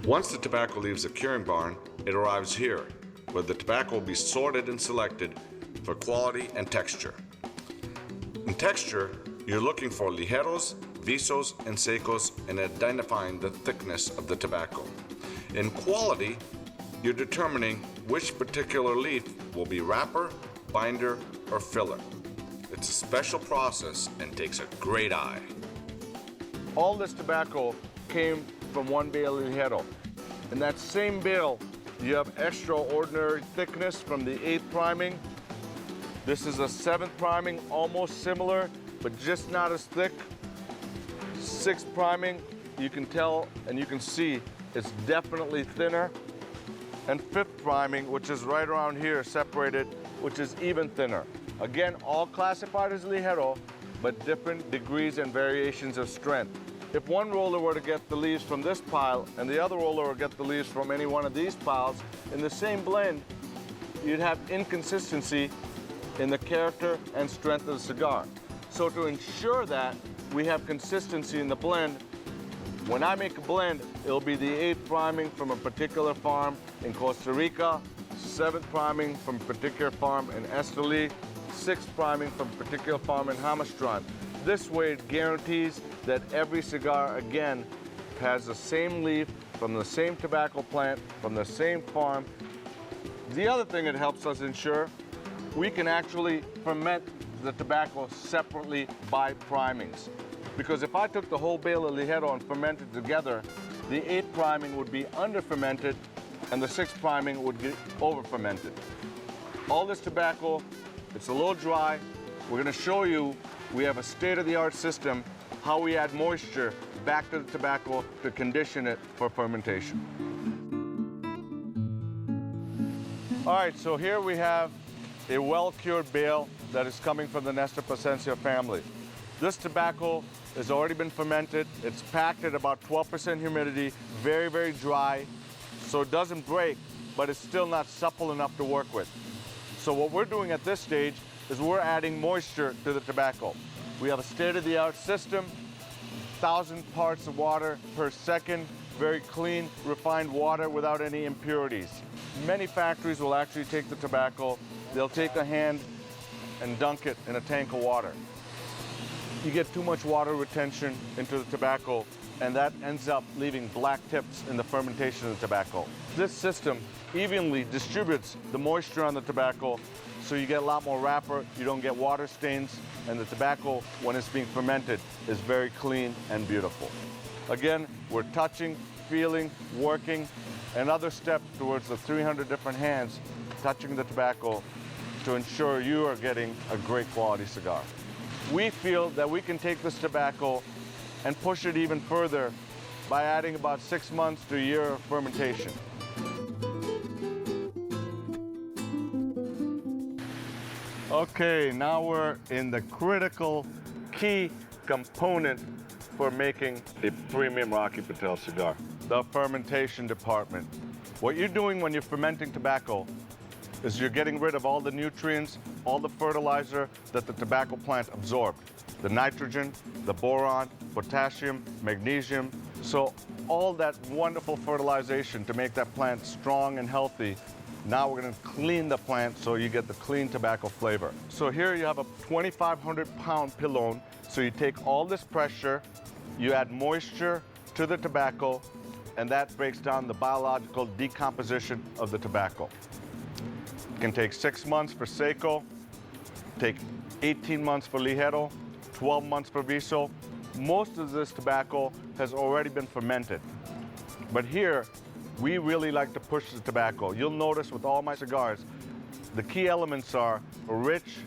Once the tobacco leaves the curing barn, it arrives here, where the tobacco will be sorted and selected for quality and texture. In texture, you're looking for ligeros, visos, and secos and identifying the thickness of the tobacco. In quality, you're determining which particular leaf will be wrapper, binder, or filler. It's a special process and takes a great eye. All this tobacco came from one bale of ligero. In that same bale, you have extraordinary thickness from the 8th priming. This is a 7th priming, almost similar, but just not as thick. 6th priming, you can tell and you can see it's definitely thinner. And 5th priming, which is right around here, separated, which is even thinner. Again, all classified as ligero, but different degrees and variations of strength. If one roller were to get the leaves from this pile and the other roller were to get the leaves from any one of these piles, in the same blend, you'd have inconsistency in the character and strength of the cigar. So to ensure that we have consistency in the blend, when I make a blend, it'll be the 8th priming from a particular farm in Costa Rica, 7th priming from a particular farm in Esteli, 6th priming from a particular farm in Hamastran. This way it guarantees that every cigar, again, has the same leaf from the same tobacco plant, from the same farm. The other thing it helps us ensure, we can actually ferment the tobacco separately by primings. Because if I took the whole bale of ligero and fermented together, the 8th priming would be under-fermented and the 6th priming would get over-fermented. All this tobacco, it's a little dry. We're gonna show you, we have a state-of-the-art system, how we add moisture back to the tobacco to condition it for fermentation. All right, so here we have a well-cured bale that is coming from the Nestor Plasencia family. This tobacco has already been fermented. It's packed at about 12% humidity, very, very dry, so it doesn't break, but it's still not supple enough to work with. So what we're doing at this stage is we're adding moisture to the tobacco. We have a state-of-the-art system, 1,000 parts of water per second, very clean, refined water without any impurities. Many factories will actually take the tobacco, they'll take a hand and dunk it in a tank of water. You get too much water retention into the tobacco, and that ends up leaving black tips in the fermentation of the tobacco. This system evenly distributes the moisture on the tobacco, so you get a lot more wrapper, you don't get water stains, and the tobacco, when it's being fermented, is very clean and beautiful. Again, we're touching, feeling, working, another step towards the 300 different hands touching the tobacco to ensure you are getting a great quality cigar. We feel that we can take this tobacco and push it even further by adding about 6 months to a year of fermentation. Okay, now we're in the critical key component for making a premium Rocky Patel cigar, the fermentation department. What you're doing when you're fermenting tobacco is you're getting rid of all the nutrients, all the fertilizer that the tobacco plant absorbed. The nitrogen, the boron, potassium, magnesium. So all that wonderful fertilization to make that plant strong and healthy. Now we're gonna clean the plant so you get the clean tobacco flavor. So here you have a 2,500 pound pilon. So you take all this pressure, you add moisture to the tobacco, and that breaks down the biological decomposition of the tobacco. It can take 6 months for Seco, take 18 months for Ligero, 12 months for Viso. Most of this tobacco has already been fermented. But here, we really like to push the tobacco. You'll notice with all my cigars, the key elements are rich,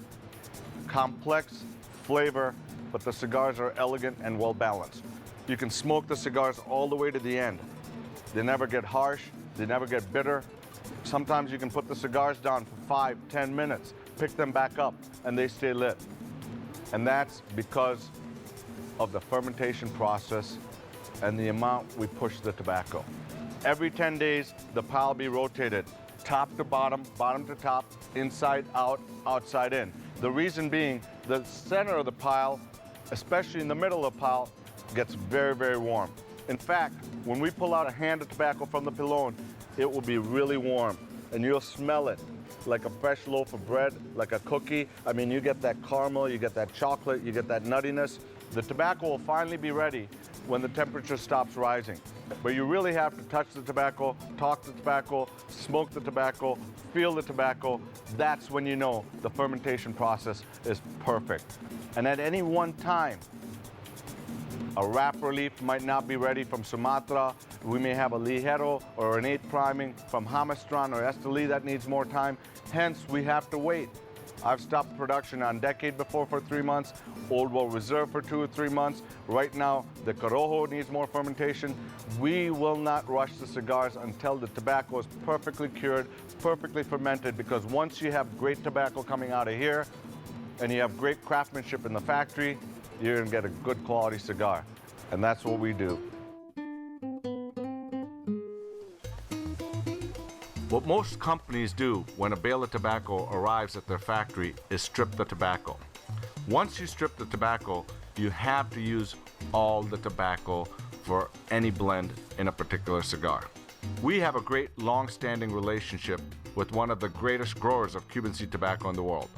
complex flavor, but the cigars are elegant and well balanced. You can smoke the cigars all the way to the end. They never get harsh, they never get bitter. Sometimes you can put the cigars down for 5, 10 minutes, pick them back up, and they stay lit. And that's because of the fermentation process and the amount we push the tobacco. Every 10 days, the pile will be rotated, top to bottom, bottom to top, inside out, outside in. The reason being, the center of the pile, especially in the middle of the pile, gets very, very warm. In fact, when we pull out a hand of tobacco from the pilon, it will be really warm, and you'll smell it like a fresh loaf of bread, like a cookie. I mean, you get that caramel, you get that chocolate, you get that nuttiness. The tobacco will finally be ready when the temperature stops rising. But you really have to touch the tobacco, talk the tobacco, smoke the tobacco, feel the tobacco. That's when you know the fermentation process is perfect. And at any one time, a wrapper leaf might not be ready from Sumatra. We may have a ligero or an 8 priming from Hamastran or Esteli that needs more time. Hence, we have to wait. I've stopped production on Decade before for 3 months, Old World Reserve for 2 or 3 months. Right now, the Corojo needs more fermentation. We will not rush the cigars until the tobacco is perfectly cured, perfectly fermented, because once you have great tobacco coming out of here and you have great craftsmanship in the factory, you're gonna get a good quality cigar. And that's what we do. What most companies do when a bale of tobacco arrives at their factory is strip the tobacco. Once you strip the tobacco, you have to use all the tobacco for any blend in a particular cigar. We have a great long-standing relationship with one of the greatest growers of Cuban seed tobacco in the world,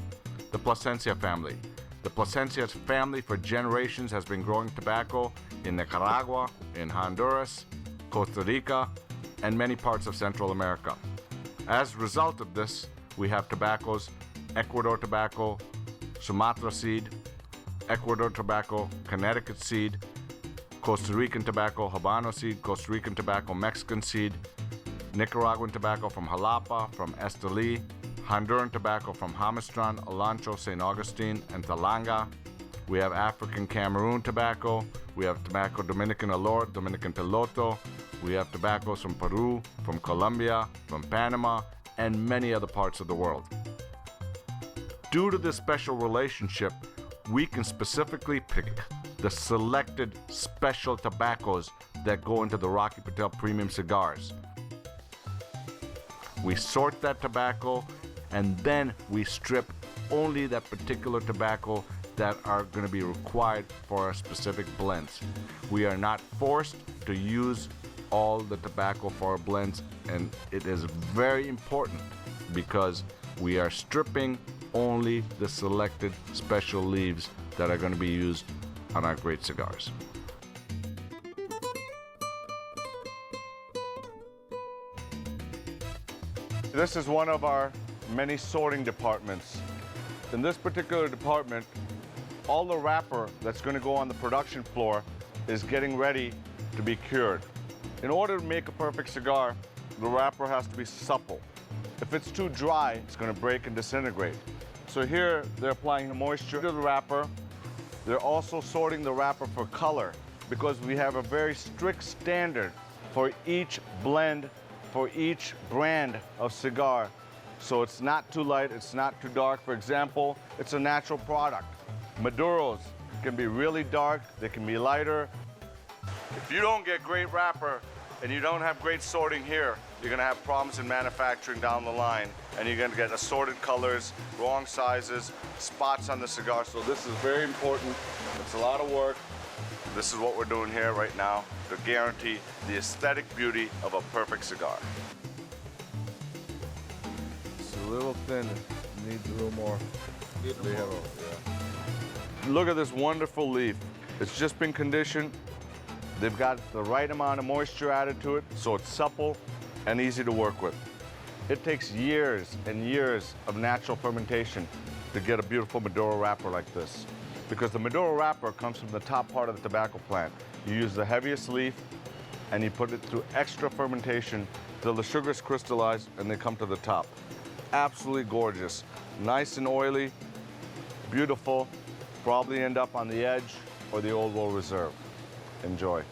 the Plasencia family. The Plasencia family for generations has been growing tobacco in Nicaragua, in Honduras, Costa Rica, and many parts of Central America. As a result of this, we have tobaccos, Ecuador tobacco, Sumatra seed, Ecuador tobacco, Connecticut seed, Costa Rican tobacco, Habano seed, Costa Rican tobacco, Mexican seed, Nicaraguan tobacco from Jalapa, from Esteli, Honduran tobacco from Hamastran, Olancho, St. Augustine, and Talanga. We have African Cameroon tobacco. We have tobacco Dominican Alor, Dominican Piloto. We have tobaccos from Peru, from Colombia, from Panama, and many other parts of the world. Due to this special relationship, we can specifically pick the selected special tobaccos that go into the Rocky Patel premium cigars. We sort that tobacco, and then we strip only that particular tobacco that are going to be required for our specific blends. We are not forced to use all the tobacco for our blends, and it is very important because we are stripping only the selected special leaves that are going to be used on our great cigars. This is one of our many sorting departments. In this particular department, all the wrapper that's going to go on the production floor is getting ready to be cured. In order to make a perfect cigar, the wrapper has to be supple. If it's too dry, it's going to break and disintegrate. So here, they're applying the moisture to the wrapper. They're also sorting the wrapper for color because we have a very strict standard for each blend, for each brand of cigar. So it's not too light, it's not too dark. For example, it's a natural product. Maduros can be really dark, they can be lighter. If you don't get great wrapper and you don't have great sorting here, you're gonna have problems in manufacturing down the line, and you're gonna get assorted colors, wrong sizes, spots on the cigar. So this is very important. It's a lot of work. This is what we're doing here right now to guarantee the aesthetic beauty of a perfect cigar. It's a little thin, it needs a little more. Look at this wonderful leaf. It's just been conditioned. They've got the right amount of moisture added to it, so it's supple and easy to work with. It takes years and years of natural fermentation to get a beautiful Maduro wrapper like this, because the Maduro wrapper comes from the top part of the tobacco plant. You use the heaviest leaf and you put it through extra fermentation till the sugars crystallize and they come to the top. Absolutely gorgeous. Nice and oily, beautiful. Probably end up on the edge or the Old World Reserve. Enjoy.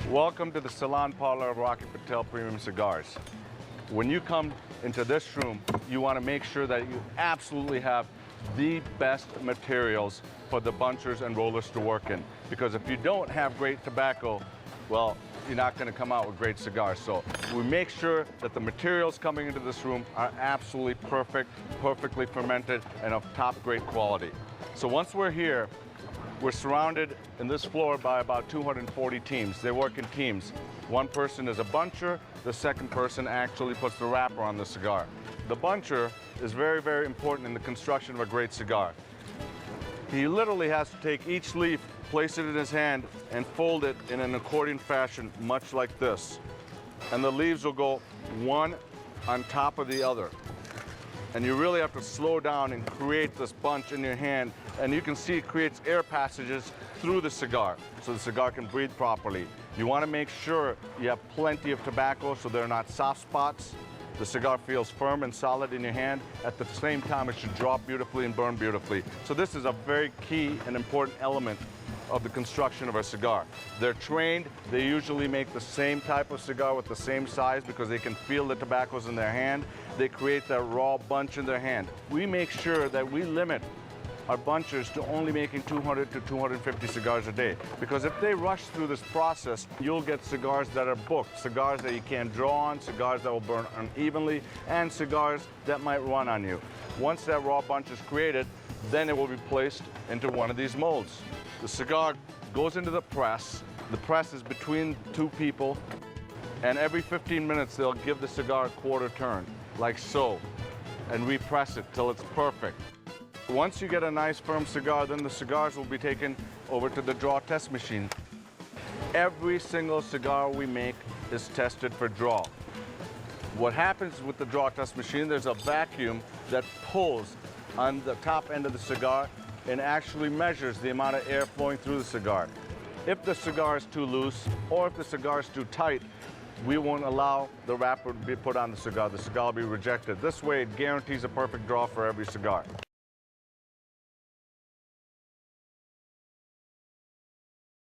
Welcome to the Salon Parlor of Rocky Patel Premium Cigars. When you come into this room, you want to make sure that you absolutely have the best materials for the bunchers and rollers to work in. Because if you don't have great tobacco, well, you're not going to come out with great cigars. So we make sure that the materials coming into this room are absolutely perfect, perfectly fermented, and of top grade quality. So once we're here, we're surrounded in this floor by about 240 teams. They work in teams. One person is a buncher. The second person actually puts the wrapper on the cigar. The buncher is very, very important in the construction of a great cigar. He literally has to take each leaf, place it in his hand, and fold it in an accordion fashion, much like this. And the leaves will go one on top of the other. And you really have to slow down and create this bunch in your hand. And you can see it creates air passages through the cigar, so the cigar can breathe properly. You want to make sure you have plenty of tobacco so there are not soft spots. The cigar feels firm and solid in your hand. At the same time, it should drop beautifully and burn beautifully. So this is a very key and important element of the construction of a cigar. They're trained. They usually make the same type of cigar with the same size because they can feel the tobaccos in their hand. They create that raw bunch in their hand. We make sure that we limit our bunchers to only making 200 to 250 cigars a day. Because if they rush through this process, you'll get cigars that are booked, cigars that you can't draw on, cigars that will burn unevenly, and cigars that might run on you. Once that raw bunch is created, then it will be placed into one of these molds. The cigar goes into the press. The press is between two people, and every 15 minutes they'll give the cigar a quarter turn, like so, and repress it till it's perfect. Once you get a nice firm cigar, then the cigars will be taken over to the draw test machine. Every single cigar we make is tested for draw. What happens with the draw test machine, there's a vacuum that pulls on the top end of the cigar and actually measures the amount of air flowing through the cigar. If the cigar is too loose or if the cigar is too tight, we won't allow the wrapper to be put on the cigar. The cigar will be rejected. This way, it guarantees a perfect draw for every cigar.